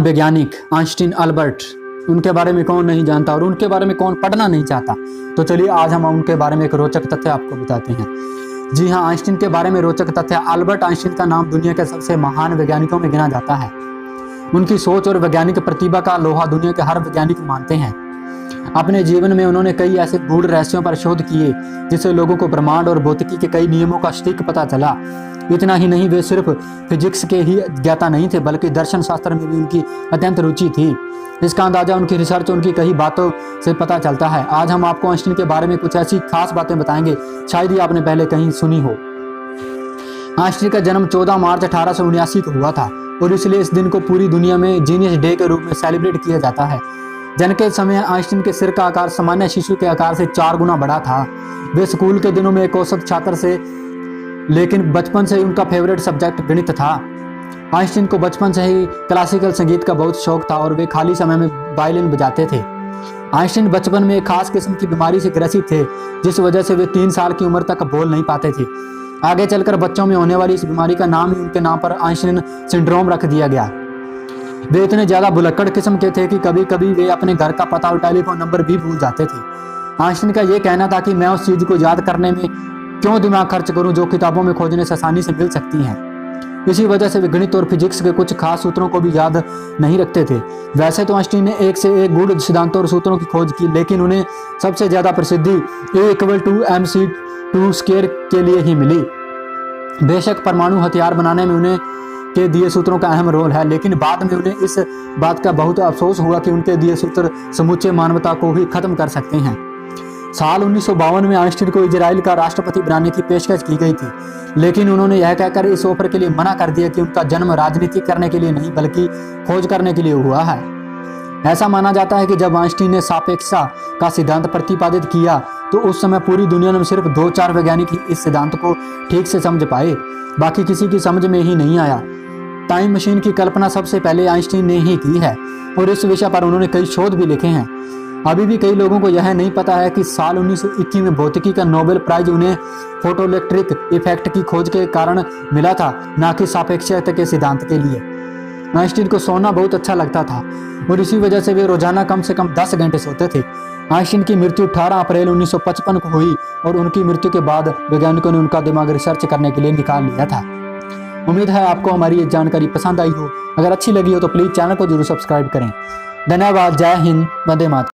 वैज्ञानिक Einstein Albert, उनके बारे में कौन नहीं जानता और उनके बारे में कौन पढ़ना नहीं चाहता। तो चलिए आज हम उनके बारे में एक रोचक तथ्य आपको बताते हैं। जी हाँ, आइंस्टीन के बारे में रोचक तथ्य। अल्बर्ट आइंस्टीन का नाम दुनिया के सबसे महान वैज्ञानिकों में गिना जाता है। उनकी सोच और वैज्ञानिक प्रतिभा का लोहा दुनिया के हर वैज्ञानिक मानते हैं। अपने जीवन में उन्होंने कई ऐसे गूढ़ रहस्यों पर शोध किए जिससे लोगों को ब्रह्मांड और भौतिकी के कई नियमों का सटीक पता चला। इतना ही नहीं, वे सिर्फ फिजिक्स के ही ज्ञाता नहीं थे बल्कि दर्शन शास्त्र में भी उनकी अत्यंत रुचि थी। इसका अंदाजा उनकी रिसर्च, उनकी कई बातों से पता चलता है। आज हम आपको आइंस्टीन के बारे में कुछ ऐसी खास बातें बताएंगे शायद ही आपने पहले कहीं सुनी हो। आइंस्टीन का जन्म 14 मार्च 1879 को हुआ था और इसलिए इस दिन को पूरी दुनिया में जीनियस डे के रूप में सेलिब्रेट किया जाता है। जन्म के समय आइंस्टीन के सिर का आकार सामान्य शिशु के आकार से 4 गुना बड़ा था। वे स्कूल के दिनों में एक औसत छात्र से, लेकिन बचपन से ही उनका फेवरेट सब्जेक्ट गणित था। आइंस्टीन को बचपन से ही क्लासिकल संगीत का बहुत शौक था और वे खाली समय में वायलिन बजाते थे। आइंस्टीन बचपन में एक खास किस्म की बीमारी से ग्रसित थे जिस वजह से वे 3 साल की उम्र तक बोल नहीं पाते थे। आगे चलकर बच्चों में होने वाली इस बीमारी का नाम ही उनके नाम पर आइंस्टीन सिंड्रोम रख दिया गया। वे इतने ज्यादा भुलक्कड़ किस्म के थे कि कभी कभी वे अपने घर का पता और टेलीफोन नंबर भी भूल जाते थे। आइंस्टीन का यह कहना था कि मैं उस चीज को याद करने में क्यों दिमाग खर्च करूं जो किताबों में खोजने से आसानी से मिल सकती हैं। इसी वजह से वे गणित और फिजिक्स के कुछ खास सूत्रों को भी याद नहीं रखते थे। वैसे तो आइंस्टीन ने एक से एक गूढ़ सिद्धांतों और सूत्रों की खोज की, लेकिन उन्हें सबसे ज्यादा प्रसिद्धि A=mc² के लिए ही मिली। बेशक परमाणु हथियार बनाने में उन्हें के दिए सूत्रों का अहम रोल है, लेकिन बाद में उन्हें इस बात का बहुत अफसोस हुआ कि उनके दिए सूत्र समूचे मानवता को भी खत्म कर सकते हैं। साल 1952 में आइंस्टीन को इजराइल का राष्ट्रपति बनाने की पेशकश की गई थी, लेकिन उन्होंने यह कहकर इस ऑफर के लिए मना कर दिया कि उनका जन्म राजनीति करने के लिए नहीं बल्कि खोज करने के लिए हुआ है। ऐसा माना जाता है कि जब आइंस्टीन ने सापेक्षता का सिद्धांत प्रतिपादित किया तो उस समय पूरी दुनिया में सिर्फ 2-4 वैज्ञानिक ही इस सिद्धांत को ठीक से समझ पाए, बाकी किसी की समझ में ही नहीं आया। टाइम मशीन की कल्पना सबसे पहले आइंस्टीन ने ही की है और इस विषय पर उन्होंने कई शोध भी लिखे हैं। अभी भी कई लोगों को यह नहीं पता है कि साल 1921 में भौतिकी का नोबेल प्राइज उन्हें फोटोइलेक्ट्रिक इफेक्ट की खोज के कारण मिला था, न कि सापेक्षता के सिद्धांत के लिए। आइंस्टीन को सोना बहुत अच्छा लगता था और इसी वजह से वे रोजाना कम से कम 10 घंटे सोते थे। आइंस्टीन की मृत्यु 18 अप्रैल 1955 को हुई और उनकी मृत्यु के बाद वैज्ञानिकों ने उनका दिमाग रिसर्च करने के लिए निकाल लिया था। उम्मीद है आपको हमारी ये जानकारी पसंद आई हो। अगर अच्छी लगी हो तो प्लीज चैनल को जरूर सब्सक्राइब करें। धन्यवाद। जय हिंद, वंदे मातरम।